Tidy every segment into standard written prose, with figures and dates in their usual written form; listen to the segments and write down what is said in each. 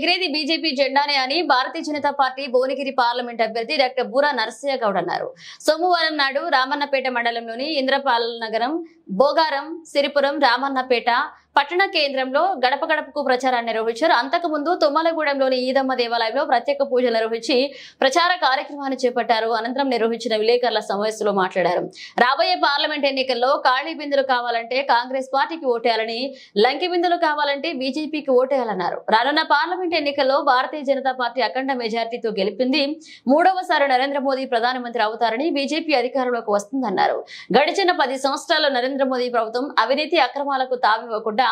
ఎగిరేది BJP జెండానే అని Bharatiya Janata party Bhuvanagiri parliament అభ్యర్థి doctor Boora Narasayya Goud అన్నారు. సోమవారం నాడు రామన్నపేట మండలంలోని ఇంద్రపాల్ నగరం, బోగారం, సిరిపురం, రామన్నపేట పట్టణ కేంద్రంలో గడప గడపకు ప్రచారాన్ని నిర్వహించారు. అంతకుముందు తుమ్మలగూడెంలోని ఈదమ్మ దేవాలయంలో ప్రత్యేక పూజలు నిర్వహించి ప్రచార కార్యక్రమాన్ని చేపట్టారు. అనంతరం నిర్వహించిన విలేకరుల సమావేశంలో మాట్లాడారు. రాబోయే పార్లమెంట్ ఎన్నికల్లో ఖాళీ బిందులు కావాలంటే కాంగ్రెస్ పార్టీకి ఓటేయాలని, లంకి బిందులు కావాలంటే బీజేపీకి ఓటేయాలన్నారు. రానున్న పార్లమెంట్ ఎన్నికల్లో భారతీయ జనతా పార్టీ అఖండ మెజార్టీతో గెలిపింది. మూడవసారి నరేంద్ర మోదీ ప్రధానమంత్రి అవుతారని, బీజేపీ అధికారంలోకి వస్తుందన్నారు. గడిచిన 10 సంవత్సరాల్లో నరేంద్ర మోదీ ప్రభుత్వం అవినీతి అక్రమాలకు తావివ్వకుండా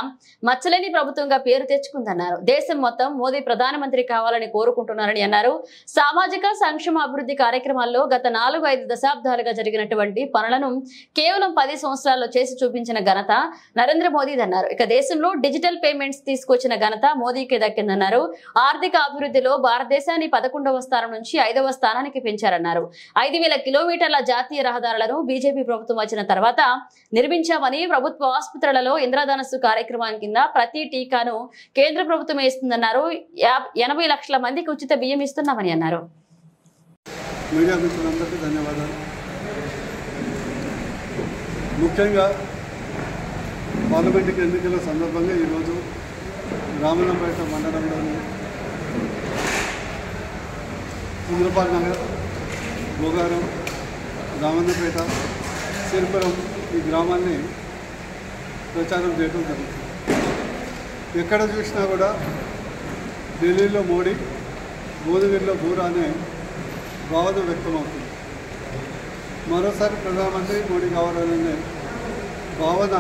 మచ్చలేని ప్రభుత్వంగా పేరు తెచ్చుకుందన్నారు. దేశం మొత్తం మోదీ ప్రధానమంత్రి కావాలని కోరుకుంటున్నారని అన్నారు. సామాజిక సంక్షేమ అభివృద్ధి కార్యక్రమాల్లో గత 4-5 దశాబ్దాలుగా జరిగినటువంటి పనులను కేవలం 10 సంవత్సరాల్లో చేసి చూపించిన ఘనత నరేంద్ర మోదీదన్నారు. ఇక దేశంలో డిజిటల్ పేమెంట్స్ తీసుకొచ్చిన ఘనత మోదీకి దక్కిందన్నారు. ఆర్థిక అభివృద్ధిలో భారతదేశాన్ని 11వ స్థానం నుంచి 5వ స్థానానికి పెంచారన్నారు. 5,000 కిలోమీటర్ల జాతీయ రహదారులను బీజేపీ ప్రభుత్వం వచ్చిన తర్వాత నిర్మించామని, ప్రభుత్వ ఆసుపత్రులలో ఇంద్రధనస్సు కార్యక్రమం కింద ప్రతి టీకాను కేంద్ర ప్రభుత్వం ఇస్తుందన్నారు. 80 లక్షల మందికి ఉచిత బియ్యం ఇస్తున్నామని అన్నారు. మీడియా మిత్రులందరికీ ధన్యవాదాలు. ముఖ్యంగా పార్లమెంట్ ఎన్నికల సందర్భంగా ఈరోజు రామన్నపేట మండలంలోని ఇంద్రపాల్ నగర్, బోగారం, రామన్నపేట, సిరిపురం ఈ గ్రామాన్ని ప్రచారం చేయడం జరుగుతుంది. ఎక్కడ చూసినా కూడా ఢిల్లీలో మోడీ, భువనగిరిలో బూరా అనే భావన వ్యక్తమవుతుంది. మరోసారి ప్రధానమంత్రి మోడీ కావాలనే భావన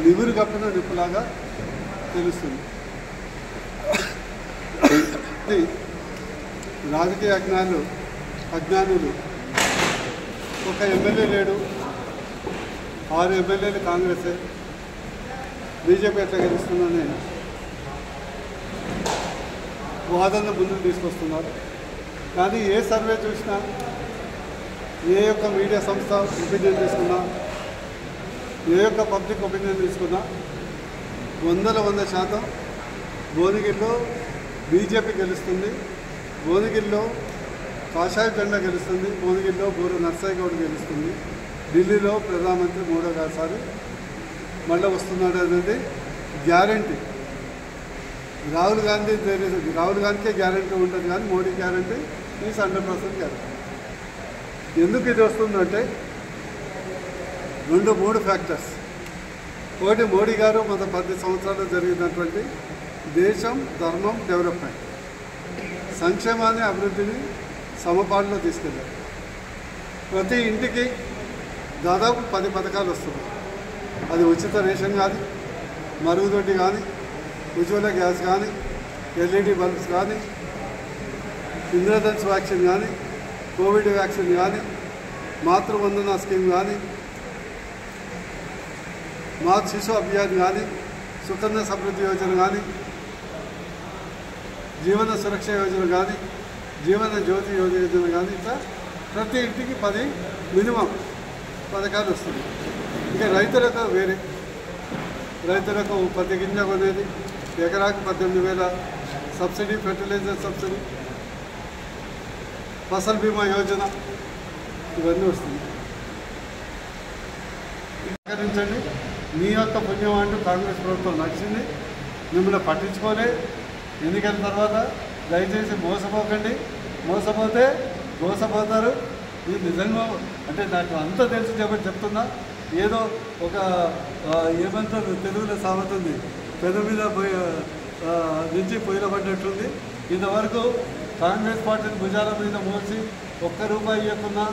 నివురు కప్పిన నిప్పులాగా తెలుస్తుంది. రాజకీయ అజ్ఞానులు ఒక ఎమ్మెల్యే లేడు, 6 ఎమ్మెల్యేలు కాంగ్రెసే, బీజేపీ ఎట్లా గెలుస్తుందని వాదన ముందుకు తీసుకొస్తున్నారు. కానీ ఏ సర్వే చూసినా, ఏ యొక్క మీడియా సంస్థ ఒపీనియన్ తీసుకున్నా, ఏ యొక్క పబ్లిక్ ఒపీనియన్ తీసుకున్నా 100% భువనగిరిలో బీజేపీ గెలుస్తుంది, భువనగిరిలో కాషాయ జెండా గెలుస్తుంది, భువనగిరిలో బూరా నరసయ్య గౌడ్ గెలుస్తుంది, ఢిల్లీలో ప్రధానమంత్రి మూడోసారి మళ్ళీ వస్తున్నాడు అనేది గ్యారంటీ. రాహుల్ గాంధీకే గ్యారంటీ ఉంటుంది, కానీ మోడీ గ్యారంటీ ఈజ్ 100% గ్యారంటీ. ఎందుకు ఇది వస్తుందంటే 2-3 ఫ్యాక్టర్స్. ఒకటి, మోడీ గారు మన 10 సంవత్సరాల్లో జరిగినటువంటి దేశం, ధర్మం, డెవలప్మెంట్, సంక్షేమాన్ని, అభివృద్ధిని సమపాల్లో తీసుకెళ్ళారు. ప్రతి ఇంటికి దాదాపు 10 పథకాలు వస్తున్నాయి. అది ఉచిత రేషన్ కానీ, మరుగుదొడ్డి కానీ, ఉజ్వల గ్యాస్ కానీ, LED బల్బ్స్ కానీ, ఇంద్రధనుస్ వ్యాక్సిన్ కానీ, కోవిడ్ వ్యాక్సిన్ కానీ, మాతృవందన స్కీమ్ కానీ, మాతృ శిశు అభియాన్ కానీ, సుకన్య సమృద్ధి యోజన కానీ, జీవన సురక్ష యోజన కానీ, జీవన జ్యోతి యోజన కానీ, ఇట్లా ప్రతి ఇంటికి 10 మినిమం పథకాలు వస్తుంది. ఇంకా రైతులకు వేరే, రైతులకు ప్రతి గింజ కొనేది, ఎకరాకు 18,000 సబ్సిడీ, ఫెర్టిలైజర్ సబ్సిడీ, ఫసల్ బీమా యోజన, ఇవన్నీ వస్తుంది. సహకరించండి. మీ యొక్క పుణ్యం అంటూ కాంగ్రెస్ ప్రభుత్వం నడిచింది, మిమ్మల్ని పట్టించుకోలే. ఎన్నికల తర్వాత దయచేసి మోసపోకండి, మోసపోతే మోసపోతారు. ఇది నిజంగా అంటే నాకు అంత తెలిసి చెప్తున్నా. ఏదో ఒక ఏమంటారు తెలుగులో సామెత ఉంది, పెద్ద మీద నుంచి పొయ్యిలో పడ్డట్టుంది. ఇంతవరకు కాంగ్రెస్ పార్టీని భుజాల మీద మోసి ₹1 ఇవ్వకుండా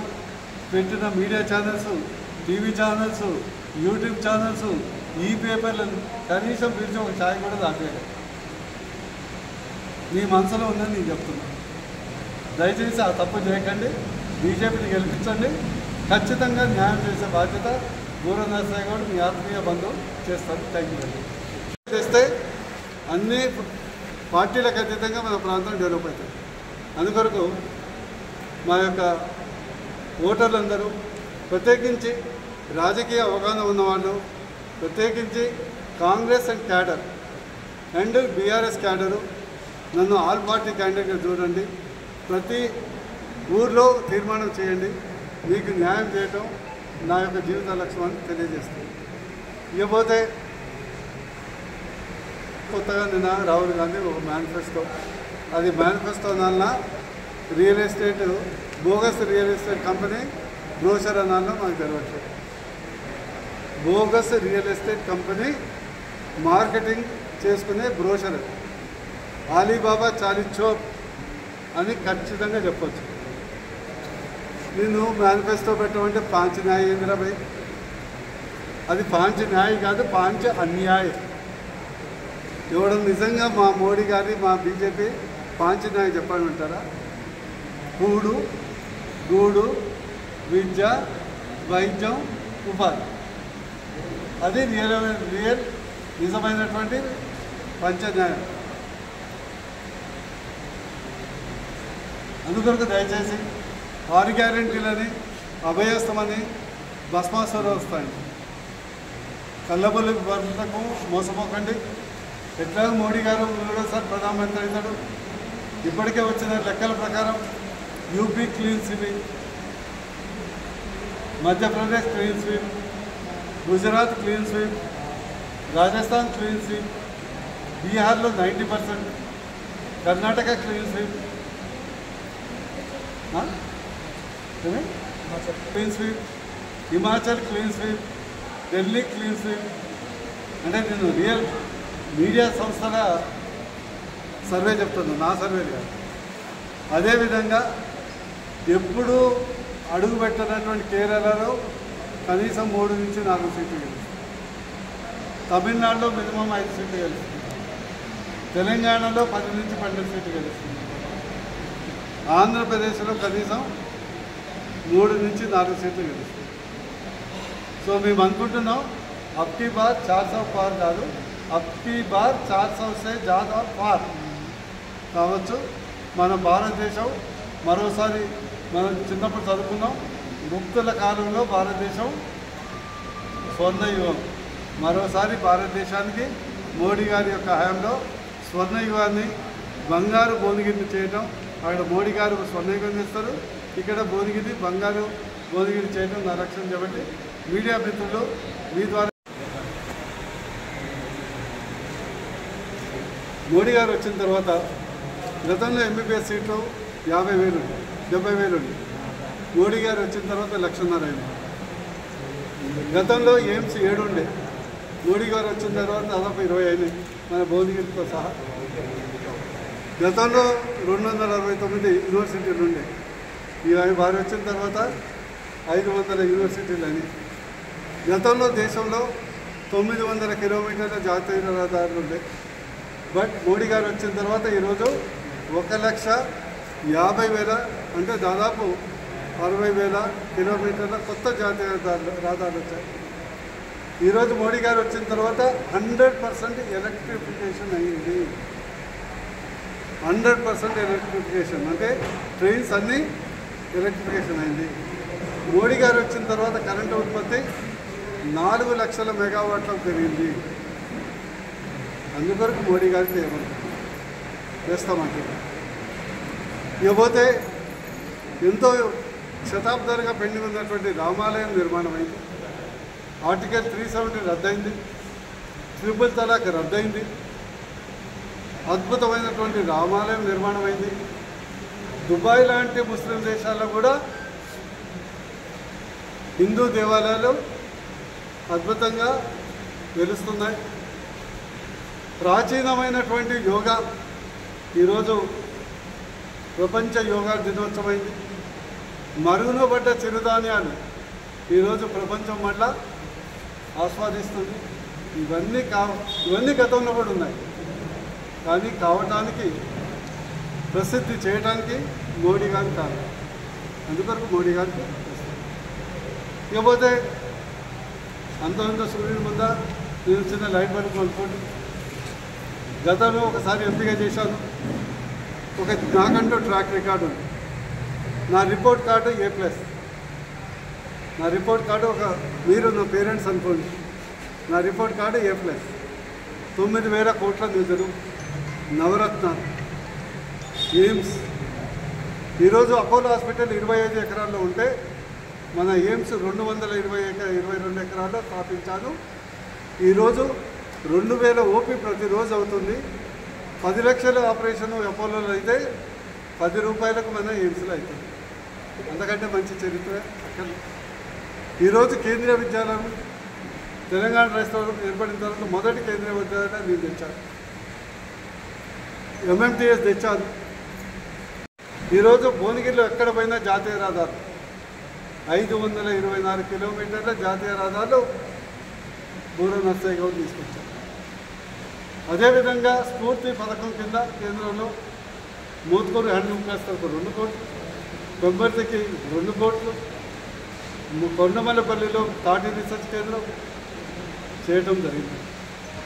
పెట్టిన media channels, TV channels, YouTube channels, ఈ పేపర్లను కనీసం పిలిచి ఒక ఛాయ్ కూడా దాటేయాలి. మీ మనసులో ఉందని నేను చెప్తున్నా. దయచేసి ఆ తప్పు చేయకండి, బీజేపీని గెలిపించండి. ఖచ్చితంగా న్యాయం చేసే బాధ్యత బూరా నరసయ్య గౌడ్, మీ ఆత్మీయ బంధువు చేస్తారు. Thank you. చేస్తే అన్ని పార్టీలకు అతీతంగా మన ప్రాంతం డెవలప్ అవుతుంది. అందుకొరకు మా యొక్క ఓటర్లందరూ, ప్రత్యేకించి రాజకీయ అవగాహన ఉన్నవాళ్ళు, ప్రత్యేకించి Congress and cadre and BRS cadre నన్ను ఆల్ పార్టీ క్యాండిడేట్గా చూడండి, ప్రతి ఊర్లో తీర్మానం చేయండి, మీకు న్యాయం చేయటం నా యొక్క జీవిత లక్ష్యం అని తెలియజేస్తుంది. ఇకపోతే కొత్తగా నిన్న రాహుల్ గాంధీ ఒక మేనిఫెస్టో, అది మేనిఫెస్టో అనాలన్నా real estate bogus real estate company brochure అనాలన్నా మాకు తెలియట్లేదు. Bogus real estate company marketing చేసుకునే బ్రోషర్ అలీబాబా చాలీస్ చోప్ అని ఖచ్చితంగా చెప్పొచ్చు. నేను మేనిఫెస్టో పెట్టమంటే పాంచ్ న్యాయ ఏందిరాబాయ్, అది పాంచ్ న్యాయ కాదు, పాంచ్ అన్యాయ. ఇవ్వడం నిజంగా మా మోడీ గారి మా బీజేపీ పాంచ్ న్యాయ చెప్పమంటారా? కూడు, గూడు, విద్య, వైద్యం, ఉపాధి, అది రియల్ నిజమైనటువంటి పంచన్యాయం. అందుకొరకు దయచేసి 6 గ్యారెంటీలని అభయస్తమని భస్మాసుర వస్తాయి. కళ్ళబొల్లి వర్తకు మోసపోకండి. ఎట్లా మోడీ గారు మూడోసారి ప్రధానమంత్రి అవుతాడు. ఇప్పటికే వచ్చిన లెక్కల ప్రకారం UP clean sweep, Madhya Pradesh clean sweep, Gujarat clean sweep, Rajasthan clean sweep, బీహార్లో 90%, Karnataka clean sweep, clean sweep, Himachal clean sweep, Delhi clean sweep. అంటే నేను రియల్ మీడియా సంస్థల సర్వే చెప్తున్నాను, నా సర్వే కాదు. అదేవిధంగా ఎప్పుడు అడుగు పెట్టినటువంటి కేరళలో కనీసం 3 నుంచి 4 సీట్లు గెలుస్తుంది. తమిళనాడులో మినిమం 5 సీట్లు గెలుస్తుంది. తెలంగాణలో 10 నుంచి 12 సీట్లు గెలుస్తుంది. ఆంధ్రప్రదేశ్లో కనీసం 3 నుంచి 4 సీట్లు గెలుస్తుంది. సో మేము అనుకుంటున్నాం అబ్కీ బార్ 400 పార్ కాదు, అబ్కీ బార్ 400 సే జ్యాదా పార్ కావచ్చు. మన భారతదేశం మరోసారి మనం చిన్నప్పుడు చదువుకున్నాం, గుప్తుల కాలంలో భారతదేశం స్వర్ణయుగం. మరోసారి భారతదేశానికి మోడీ గారి యొక్క హయాంలో స్వర్ణయుగాన్ని బంగారు భువనగిరిని చేయడం. అక్కడ మోడీ గారు స్వర్ణయుగం చేస్తారు, ఇక్కడ భువనగిరి బంగారు భువనగిరి చేయడం నా లక్ష్యం. కాబట్టి మీడియా మిత్రులు మీ ద్వారా మోడీ గారు వచ్చిన తర్వాత గతంలో ఎంబీబీఎస్ సీట్లు 50,000 ఉంది, 70,000 ఉంది. మోడీ గారు వచ్చిన తర్వాత 1,50,000 అయింది. గతంలో ఎయిమ్స్ 7 ఉండే, మోడీ గారు వచ్చిన తర్వాత దాదాపు 20 అయినాయి మన భువనగిరితో సహా. గతంలో 269 యూనివర్సిటీలు ఉండే, వారు వచ్చిన తర్వాత 500 యూనివర్సిటీలు అయినాయి. గతంలో దేశంలో 900 కిలోమీటర్ల జాతీయ రహదారులు ఉండే, బట్ మోడీ గారు వచ్చిన తర్వాత ఈరోజు 1,50,000 అంటే దాదాపు 60,000 కిలోమీటర్ల కొత్త జాతీయ రహదారులు వచ్చాయి. ఈరోజు మోడీ గారు వచ్చిన తర్వాత 100% ఎలక్ట్రిఫికేషన్ అయ్యింది. 100% ఎలక్ట్రిఫికేషన్ అంటే ట్రైన్స్ అన్నీ ఎలక్ట్రిఫికేషన్ అయింది. మోడీ గారు వచ్చిన తర్వాత కరెంటు ఉత్పత్తి 4 లక్షల మెగావాట్లకు పెరిగింది. అందుకొరకు మోడీ గారికి ఏమన్నా చేస్తామంటే. ఇకపోతే ఎంతో శతాబ్దాలుగా పెండింగ్ ఉన్నటువంటి రామాలయం నిర్మాణం అయింది. ఆర్టికల్ 370 రద్దయింది, ట్రిపుల్ తలాక్ రద్దయింది. అద్భుతమైనటువంటి రామాలయం నిర్మాణం అయింది. దుబాయ్ లాంటి ముస్లిం దేశాల్లో కూడా హిందూ దేవాలయాలు అద్భుతంగా వెలుస్తున్నాయి. ప్రాచీనమైనటువంటి యోగా ఈరోజు ప్రపంచ యోగా దినోత్సవమైంది. మరుగున పడ్డ చిరుధాన్యాలు ఈరోజు ప్రపంచం మళ్ళా ఆస్వాదిస్తుంది. ఇవన్నీ గతంలో కూడా ఉన్నాయి, కానీ కావటానికి ప్రసిద్ధి చేయడానికి మోడీ గారు కాదు. అందుకొరకు మోడీ గారికి ఇకపోతే అంత సూర్యుని ముందా నేను చిన్న లైట్ బల్బ్ అనుకోండి. గతంలో ఒకసారి ఎంపిక చేశాను. నాకంటూ ట్రాక్ రికార్డు ఉంది. నా రిపోర్ట్ కార్డు A+. నా రిపోర్ట్ కార్డు మీరు నా పేరెంట్స్ అనుకోండి, నా రిపోర్ట్ కార్డు A+. 9,000 కోట్ల నిధులు, నవరత్నాలు, ఎయిమ్స్ ఈరోజు అపోలో హాస్పిటల్ 25 ఎకరాల్లో ఉంటే మన ఎయిమ్స్ 222 ఎకరాల్లో స్థాపించాను. ఈరోజు 2000 ఓపీ ప్రతిరోజు అవుతుంది. 10 లక్షల ఆపరేషన్ అపోలోలో అయితే 10 రూపాయలకు మన ఎయిమ్స్లో అవుతుంది. అంతకంటే మంచి చరిత్ర అక్కడ. ఈరోజు కేంద్రీయ విద్యాలయం తెలంగాణ రాష్ట్రంలో ఏర్పడిన తర్వాత మొదటి కేంద్రీయ విద్యాలయం నేను తెచ్చాను. ఎంఎంటీఎస్ తెచ్చాను. ఈరోజు భువనగిరిలో ఎక్కడ పోయినా జాతీయ రహదారు 524 కిలోమీటర్ల జాతీయ రహదారులు బూర నర్సయ్య గౌడ్ తీసుకొచ్చారు. అదేవిధంగా స్ఫూర్తి పథకం కింద కేంద్రంలో మోత్కూరు హ్యాండ్లూమ్ క్లస్టర్కు 2 కోట్లు, పెంబర్తికి 2 కోట్లు, కొండమల్లపల్లిలో తాటి రీసెర్చ్ కేంద్రం చేయటం జరిగింది.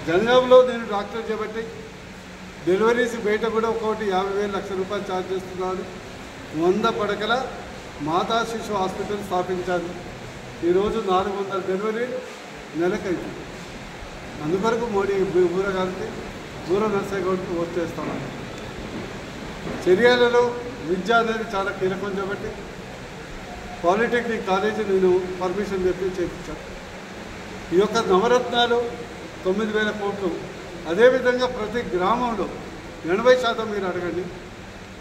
జనగాంలో నేను డాక్టర్ చేపట్టి డెలివరీస్ బయట కూడా ఒక్కొక్కటి 50,000 లక్ష రూపాయలు ఛార్జ్ చేస్తున్నాను. 100 పడకల మాతా శిశు హాస్పిటల్ స్థాపించాను. ఈరోజు 400 డెలివరీ నెలకైతుంది. అందుకొరకు మోడీ బూర గారికి బూర నర్సయ్య గౌడ్కి ఓట్ చేస్తున్నాను. చర్యలలో విద్య అనేది చాలా కీలకం కాబట్టి పాలిటెక్నిక్ కాలేజీ నేను పర్మిషన్ చెప్పి చేయించాను. ఈ యొక్క నవరత్నాలు 9,000 కోట్లు. అదేవిధంగా ప్రతి గ్రామంలో 80% మీరు అడగండి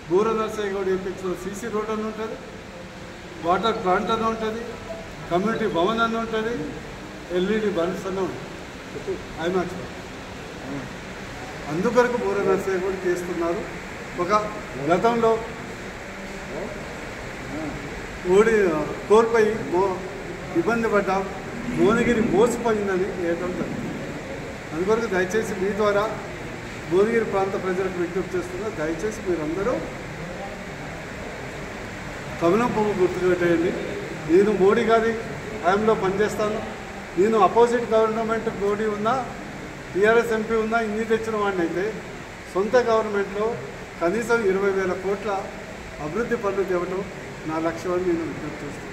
బూర నర్సయ్య గౌడ్ ఎంపీలో సీసీ రోడ్ అని ఉంటుంది, వాటర్ ప్లాంట్ అని ఉంటుంది, కమ్యూనిటీ భవన్ అని ఉంటుంది, ఎల్ఈడి బల్బ్స్ అని ఉంటుంది, ఐమాక్స్. అందుకొరకు బూర నర్సయ్య గౌడ్ చేస్తున్నారు. ఒక గతంలో కోల్పోయి ఇబ్బంది పడ్డాం, భువనగిరి మోసపోయిందని వేయటం జరిగింది. అందుకొరకు దయచేసి మీ ద్వారా భువనగిరి ప్రాంత ప్రజలకు విజ్ఞప్తి చేస్తున్నా, దయచేసి మీరందరూ కమలం పువ్వు గుర్తుకు పెట్టేయండి. నేను మోడీ గారి హయాంలో పనిచేస్తాను. నేను అపోజిట్ గవర్నమెంట్ మోడీ ఉన్నా, టీఆర్ఎస్ ఎంపీ ఉన్నా, ఇన్ని తెచ్చిన వాడిని అయితే సొంత గవర్నమెంట్లో కనీసం 20,000 కోట్ల అభివృద్ధి పనులు తేవటం నా లక్ష్యం అని నేను విజ్ఞప్తి చేస్తాను.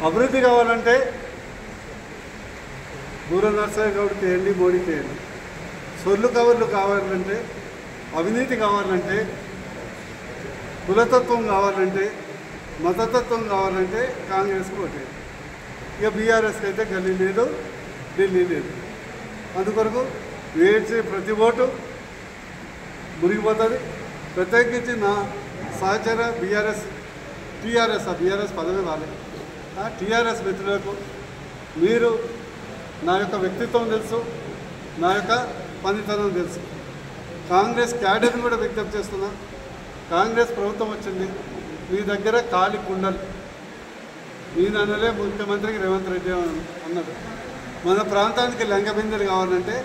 అభివృద్ధి కావాలంటే బూర నర్సయ్య గౌడ్కి వేయండి, మోడీకి వేయండి. సొల్లు కవర్లు కావాలంటే, అవినీతి కావాలంటే, కులతత్వం కావాలంటే, మతతత్వం కావాలంటే కాంగ్రెస్కి ఓటేయండి. ఇక బీఆర్ఎస్కి అయితే గల్లీ లేదు, ఢిల్లీ లేదు. అందుకొరకు వేసే ప్రతి ఓటు మురిగిపోతుంది. ప్రత్యేకించి నా సహచర టీఆర్ఎస్ పదవి రాలేదు. టీఆర్ఎస్ మిత్రులకు మీరు నా యొక్క వ్యక్తిత్వం తెలుసు, నా యొక్క పనితనం తెలుసు. కాంగ్రెస్ క్యాడర్ని కూడా విజ్ఞప్తి చేస్తున్నా. కాంగ్రెస్ ప్రభుత్వం వచ్చింది, మీ దగ్గర ఖాళీ కుండలు. నేను అనలే, ముఖ్యమంత్రికి రేవంత్ రెడ్డి అన్నాడు. మన ప్రాంతానికి లంక బిందెలు కావాలంటే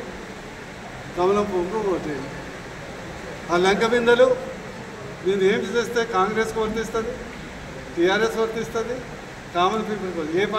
కమలం పువ్వుకు ఓటేయండి. ఆ లంక బిందెలు నేను ఏం చేస్తే కాంగ్రెస్కి వర్తిస్తుంది, టీఆర్ఎస్ వర్తిస్తుంది, కామన్ పీపుల్కి ఏ